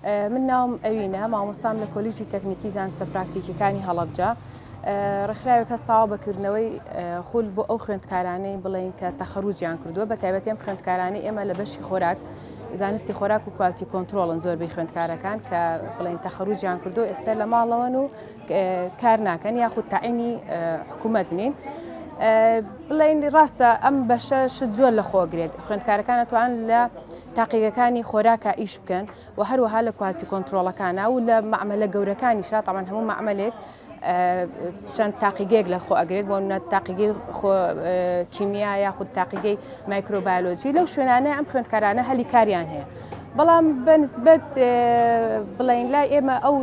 من ناوم ئەوینە مامۆستام لە کۆلیژی تەکنیکی زانستە پراکتیکیەکانی هەڵەبجە ڕێکخراوێک هەستاوە بەکردنەوەی خول بۆ ئەو خوێندکارانەی بڵێن کە تەخەڕوجیان کردووە بە تایبەتی ئەم خوێندکارانی ئێمە لە بەشی خۆراک زانستی خۆراک و کوالتی کۆنتترۆڵن زۆربەی خوێندکارەکان کە بڵێن تەخەڕوجیان کردو ئێستا لە ماڵەوەن و کار ناکەن یاخود تاعینی حکوومەت نین. بڵێن ڕاستە ئەم بەشە شت زۆر لە خۆگرێت خوێندکارەکان دەتوان لە تاقیگەکانی خۆراکە ئیش بکەن و هەروەها لە کوالتی کۆنتترۆڵەکانە و لە معمەلە گەورەکانیشا تاوان هەموو معمەلێک چەند تاقیگەیەک لە خۆ ئەگرێت بۆ تاقیگەی کیمیا یاخود تاقیگەی مایکرۆبایۆلۆجی لەو شوێنانەیە ئەم خوێندکارانە هەلی کاریان هەیە. بەڵام بەنسبەت بڵێن لای ئێمە ئەو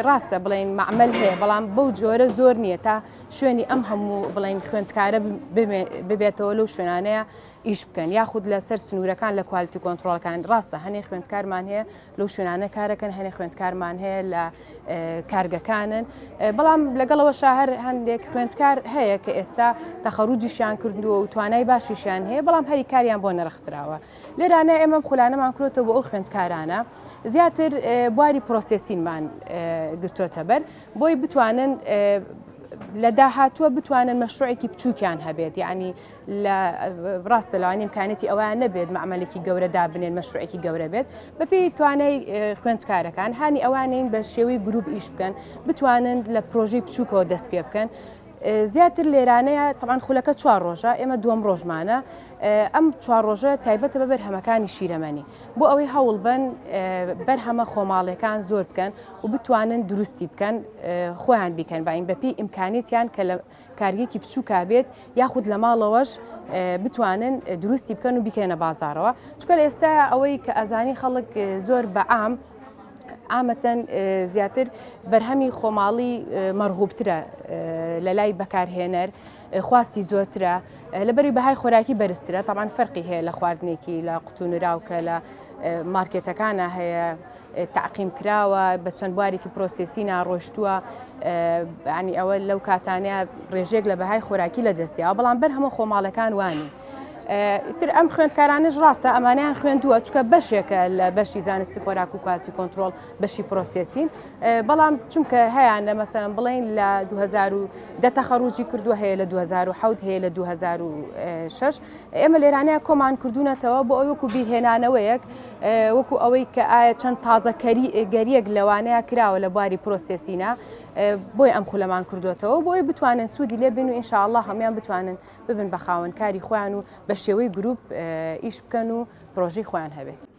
ڕاستە بڵێن معمەل هەیە بەڵام بەو جۆرە زۆر نییە تا شوێنی ئەم هەموو بڵێن خوێندکارە ببێتەوە لەو شوێنانەیە ئیش بکەن یاخود لەسەر سنوورەکان لە کوالتی کۆنتترۆلەکان ڕاستە هەنێ خوێندکارمان هەیە لەو شوێنانە کارەکەن هەنێ خوێندکارمان هەیە لە کارگەکانن بەڵام لەگەڵەوە شاهر هەندێک خوێندکار هەیە کە ئێستا تەخەڕوجیشیان کردووە و توانای باشیشیان هەیە بەڵام هەری کاریان بۆ نەرخسراوە لێرانە ئێمە خولانەمان کرۆتەوە بۆ ئەو خوێندکارانە زیاتر بواری پرۆسسینمان گرتوۆتە بەر بۆی بتوانن لە داهاتووە بتوانن مەشروعێکی بچووکیان هەبێت یعنی ڕاستە لەوانی امکانێتی ئەویان نەبێت معمەلێکی گەورە دابنێن مەشروعێکی گەورە بێت بەپێی توانای خوێندکارەکان هانی ئەوانین بە شێوەی گروپ ئیش بکەن بتوانن لە پرۆژەی بچووکەوە دەست پێ بکەن. زیاتر لێرانەیە تەمان خولەکە 4 ڕۆژە ئێمە دووەم ڕۆژمانە ئەم 4 ڕۆژە تایبەتە بە بەرهەمەکانی شیرەمەنی بۆ ئەوەی هەوڵ بن بەرهەمە خۆماڵیەکان زۆر بکەن و بتوانن دروستی بکەن خۆیان بیکەن باین بەپی ئیمکانێتیان کە لە کارگێکی بچووکا بێت یاخود لە ماڵەوەش بتوانن دروستی بکەن و بیکەنە بازارەوە چکە ئێستا ئەوەی کە ئەزانی خەڵک زۆر بەعام عامەتەن زیاتر بەرهەمی خۆماڵی مەرغوبترە لە لای بەکارهێنەر خواستی زۆرترە لەبەری بەهای خۆراکی بەرزترە تاوان فەرقی هەیە لە خواردنێکی لە قوتونراوکە لە مارکێتەکانە هەیە تعقیم کراوە بە چەند بوارێکی پرۆسسی ناڕۆشتووە ینی ئەوە لەو کاتانەیە ڕێژێک لە بەهای خۆراکی لە دەستیەوە بەڵام بەرهەمە خۆماڵەکان وانی. تر ئەم خوێندکارانش ڕاستە ئەمانیان خوێندووە چکە بەشێکە لە بەشی زانستی خۆراک و کوالتی کۆنتترۆل بەشی پرۆسسین بەڵام چونکە هەیە مەسەن بڵێن لە 2010 تەخەڕوجی کردووە هەیە لە 2007 هەیە لە 2006 ئێمە لێرانەیە کۆمان کردوونەتەوە بۆ ئەو وەکو بیرهێنانەوەیەک وەکو ئەوەی کە ئایا چەند تازەگەریەک لەوانەیە کراوە لە بواری پرۆسسینە بۆی ئەم خولەمان کردوێتەوە بۆی بتوانن سوودی لێ بن و ئینشاءالله هەمویان بتوانن ببن بە خاوەنکاری خۆیان و بە شێوەی گروپ ئیش بکەن و پرۆژەی خۆیان هەبێت.